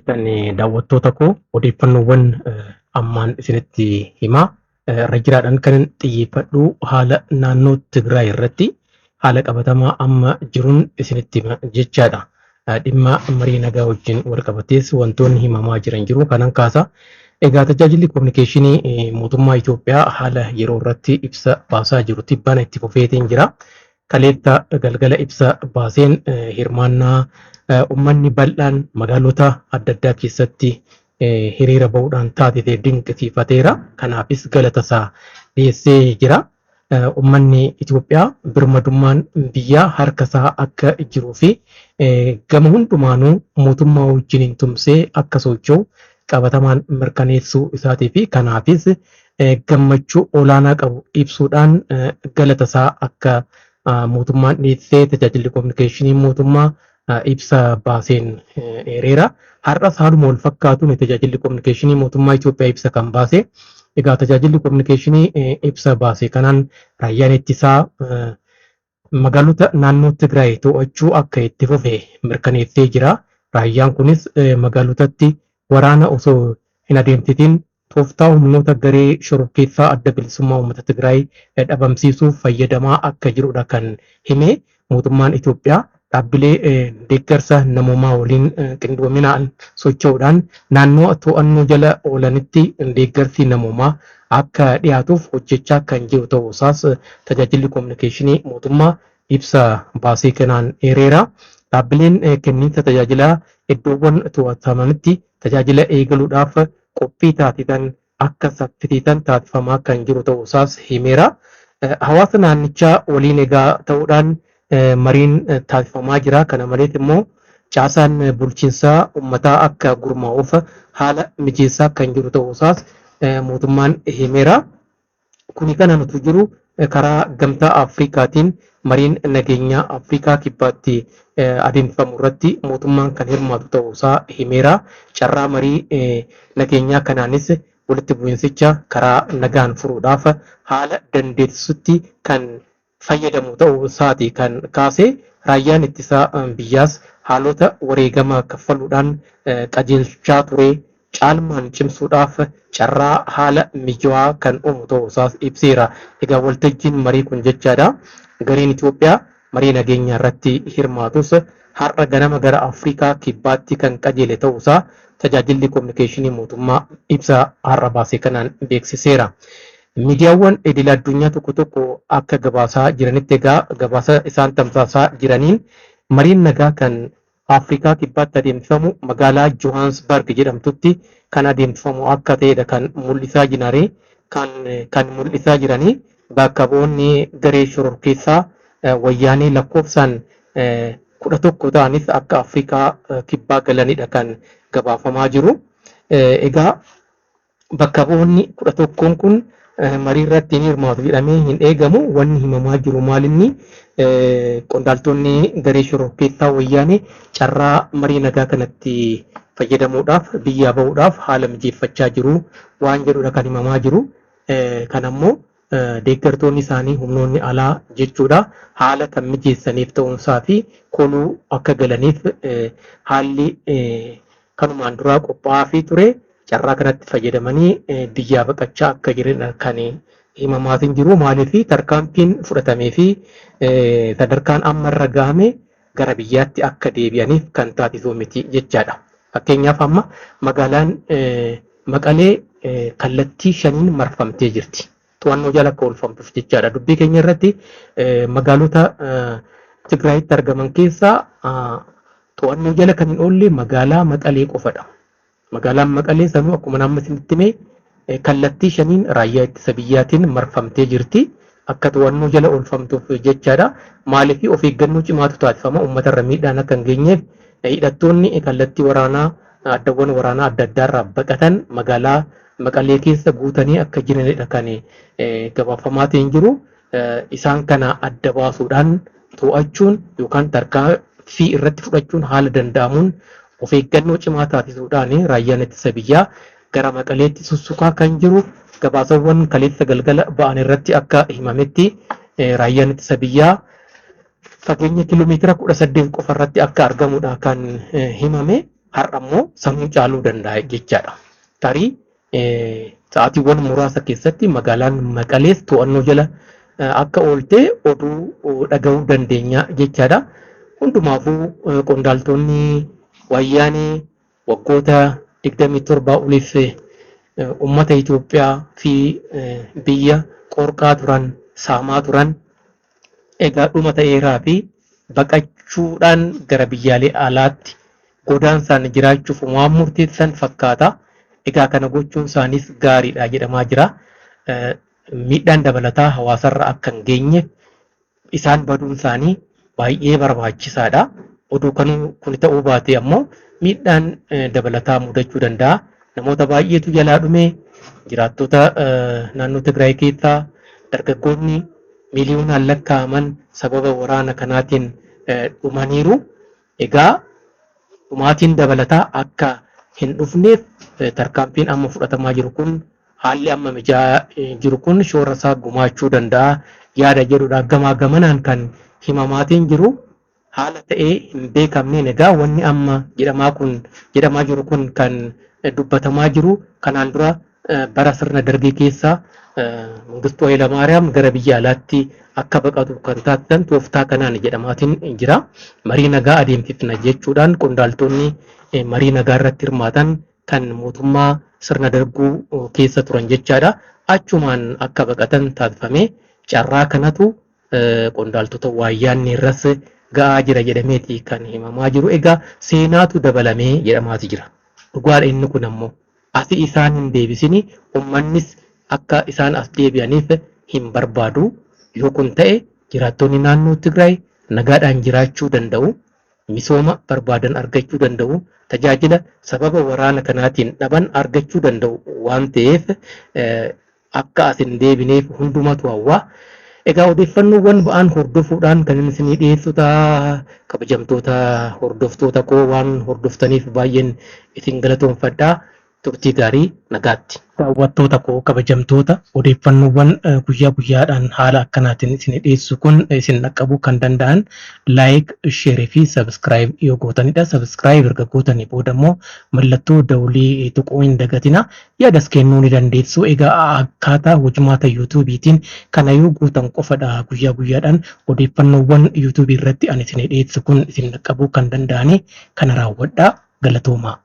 Kan daawwattoota koo odeeffannoowwan ammaan isinitti himaa irra jiraadhaan kan xiyyeeffadhu haala naannoo Tigraay irratti haala qabatamaa amma jiruun isinitti hima jechaadha. Dhimma marii nagaa wajjin wal qabatees wantoonni himamaa jiran jiru kanan kaasa. Egaa tajaajilli kominikeeshinii mootummaa Itoophiyaa haala yeroo irratti ibsa baasaa jiru tibbana itti fufeetiin jira. Kaleessa galgala ibsa baaseen hirmaannaa uummanni bal'aan magaalota adda addaa keessatti hiriira bahuudhaan taasise dinqisiifateera. Kanaafis galatasaa dhiyeessee jira. Uummanni Itoophiyaa birmadummaan biyyaa harkasaa akka jiruu fi gama hundumaanuu mootummaa wajjin tumsee akka socho'u qabatamaan mirkaneessuu isaatii fi kanaafis gammachuu olaanaa qabu ibsuudhaan galatasaa akka mootummaan dhiyeessee tajaajilli kominikeeshinii mootummaa ibsa baaseen eereera. Har'as haaluma wal fakkaatuun tajaajilli kominikeeshinii mootummaa Itoophiyaa ibsa kan baase. Egaa tajaajilli kominikeeshinii ibsa baase kanaan raayyaan ittisaa magaalota naannoo Tigraay to'achuu akka itti fufe mirkaneessee jira. Raayyaan kunis magaalotatti waraana osoo hin adeemsitiin tooftaa humnoota garee shororkeessaa adda bilisummaa uummata Tigraay dhabamsiisuuf fayyadamaa akka jirudha kan hime. Mootummaan Itoophiyaa dhaabbilee deeggarsa namoomaa waliin qindoominaan socho'uudhaan naannoo to'annoo jala oolanitti deeggarsi namoomaa akka dhiyaatuuf hojjechaa kan jiru ta'uusaas tajaajilli kominikeeshinii mootummaa ibsa baasee kanaan eereera. Dhaabbileen kenniinsa tajaajilaa iddoowwan to'atamanitti tajaajila eegaluudhaaf qophii taasisan akka saffisiisan taasifamaa kan jiru ta'uusaas himeera. Hawaasa naannichaa waliin egaa ta'uudhaan mariin taasifamaa jira. Kana malees immoo caasaan bulchiinsaa uummataa akka gurmaa'uuf haala mijeessaa kan jiru ta'uusaas mootummaan himeera. Kuni kana nuti jiru karaa gamtaa Afrikaatiin mariin nageenyaa Afrikaa kibbaatti adeemsifamu irratti mootummaan kan hirmaatu ta'uusaa himeera. Carraa marii nageenyaa kanaanis walitti bu'iinsicha karaa nagaan furuudhaaf haala dandeessisutti kan fayyadamu ta'uusaati kan kaase. Raayyaan ittisaa biyyaas haalota wareegama kaffaluudhaan qajeelchaa ture caalmaan cimsuudhaaf carraa haala mijaawaa kan uumu ta'uusaas ibseera. Egaa waltajjiin marii kun jechaadha. Gareen Itoophiyaa marii nageenyaa irratti hirmaatus har'a ganama gara Afrikaa kibbaatti kan qajeele ta'uusaa tajaajilli kominikeeshinii mootummaa ibsa har'a baase kanaan beeksiseera. Miidiyaawwan idil addunyaa tokko tokko akka gabaasaa jiranitti egaa gabaasa isaan tamsaasaa jiraniin mariin nagaa kan Afrikaa kibbaatti adeemsifamu magaalaa Johannesburg jedhamtutti kan adeemsifamu akka ta'edha kan mul'isaa jiranii. Kan mul'isaa jiranii bakka bu'oonni garee shororkeessaa wayyaanee lakkoofsaan 11 ta'anis akka Afrikaa kibbaa galanidha kan gabaafamaa jiru. Egaa bakka bu'oonni 11 kun marii irratti ni hirmaatu jedhamee hin eegamu. Wanni himamaa jiru maalinni qondaaltonni garee shororkeessaa wayyaanee carraa marii nagaa kanatti fayyadamuudhaaf biyyaa bahuudhaaf haala mijeeffachaa jiru waan jedhudha kan himamaa jiru. Kan ammoo deeggartoonni isaanii humnoonni alaa jechuudha haala kan mijeessaniif ta'uunsaa fi koluu akka galaniif haalli kanumaan duraa qophaa'aa ture. Carraa kanatti fayyadamanii biyyaa baqachaa akka jiran kan himamaa jiru. Maaliif tarkaanfiin fudhatamee fi sadarkaan amma irra gahame gara biyyaatti akka deebi'aniif kan taasisu miti jechaadha. Fakkeenyaaf amma magaalaan Maqalee kallattii shaniin marfamtee jirti. To'annoo jala akka oolfamtuuf jechaadha. Dubbii keenya irratti magaalota Tigraayitti argaman keessaa to'annoo jala kan hin oolle magaalaa Maqalee qofadha. Magaalaan Maqalee sanuu akkuma amma isinitti hime kallattii shaniin raayyaa ittisa biyyaatiin marfamtee jirti. Akka to'annoo jala oolfamtuuf jechaadha. Maaliif of eeggannoo cimaatu taasifama uummata irra miidhaan akka hin geenyeef hidhattoonni kallattii waraanaa addawwan waraanaa adda addaarraa baqatan magaalaa Maqalee keessa guutanii akka jiranidha kan gabaafamaa jiru. Isaan kana adda baasuudhaan to'achuun yookaan tarkaanfii irratti fudhachuun haala danda'amuun of eeggannoo cimaa taasisuudhaan raayyaan ittisa biyyaa gara Maqaleetti sussukaa kan jiru. Gabaasawwan kaleessa galgala ba'an irratti akka himametti raayyaan ittisa biyyaa fageenya kiiloomeetira 18 qofa irratti akka argamudha kan himame. har'ammoo samuu caaluu danda'a jechaadha. Tarii sa'aatiiwwan muraasa keessatti magaalaan Maqalees to'annoo jala akka ooltee oduu dhaga'uu dandeenya jechaadha. Hundumaafuu qondaaltonni wayyaanee waggoota 27 oliif uummata Itoophiyaa fi biyya qorqaa turan, saamaa turan, egaa dhuma ta'eeraa fi baqachuudhaan gara biyyaalee alaatti godaansaan jiraachuuf waan murteessan fakkaata. Egaa kana gochuun isaaniis gaariidha jedhamaa jira. Miidhaan dabalataa hawaasarra akka hin geenye isaan baduun isaanii baay'ee barbaachisaadha. Oduu kun ta'uu baate ammoo miidhaan dabalataa mudachuu danda'a. Namoota baay'eetu jalaa dhume, jiraattota naannoo Tigraay keessaa dargaggoonni miliyoonaan lakkaa'aman sababa waraana kanaatiin dhumaniiru. Egaa dhumaatiin dabalataa akka hin dhufneef tarkaanfiin amma fudhatamaa jiru kun, haalli amma mijaa'aa jiru kun shoora isaa gumaachuu danda'a yaada jedhudha. Gamaa gamanaan kan himamaatiin jiru haala ta'ee hin beekamneen egaa wanni amma jedhamaa jiru kun kan dubbatamaa jiru kanaan dura bara sirna dargii keessaa Mangistuu Hayilamaariyaam gara biyya alaatti akka baqatu kan taasisan tooftaa kanaan jedhamaatiin jira. Marii nagaa adeemsifna jechuudhaan qondaaltonni marii nagaa irratti hirmaatan kan mootummaa sirna dargii keessa turan jechaadha. Achumaan akka baqatan taasifame carraa kanatu qondaaltota wayyaanee irras ga'aa jira jedhameeti kan himamaa jiru. Egaa seenaatu dabalamee jedhamaati jira. Dhugaadha inni kun ammoo asii isaan hin deebisini, uummannis akka isaan as deebi'aniif hin barbaadu. Yoo kun ta'e jiraattonni naannoo Tigraay nagaadhaan jiraachuu danda'u, misooma barbaadan argachuu danda'u, tajaajila sababa waraana kanaatiin dhaban argachuu danda'u waan ta'eef akka as hin deebineef hundumatu hawwa. Egaa odeeffannoowwan ba'an hordofuudhaan kan isinii dhiyeessu ta'a. Kabajamtoota hordoftoota koo waan hordoftaniif baay'een isin galatoomfadha. Turtii gaarii, nagaatti. Daawwattoota koo kabajamtoota, odeeffannoowwan guyyaa guyyaadhaan haala akkanaatiin isin dhiyeessu kun isin dhaqqabuu kan danda'an laayik, sheerii fi sabskiraayib yoo gootanidha. Sabskiraayib erga gootanii booda immoo mallattoo dawulii tuquu hin dagatina. Yaadas kennuu ni dandeessu. Egaa akkaataa hojimaata yuutuubiitiin kana yoo gootan qofadha guyyaa guyyaadhaan odeeffannoowwan yuutuubii irratti ani isin dhiyeessu kun isin dhaqqabuu kan danda'ani. Kana raawwadhaa. Galatoomaa.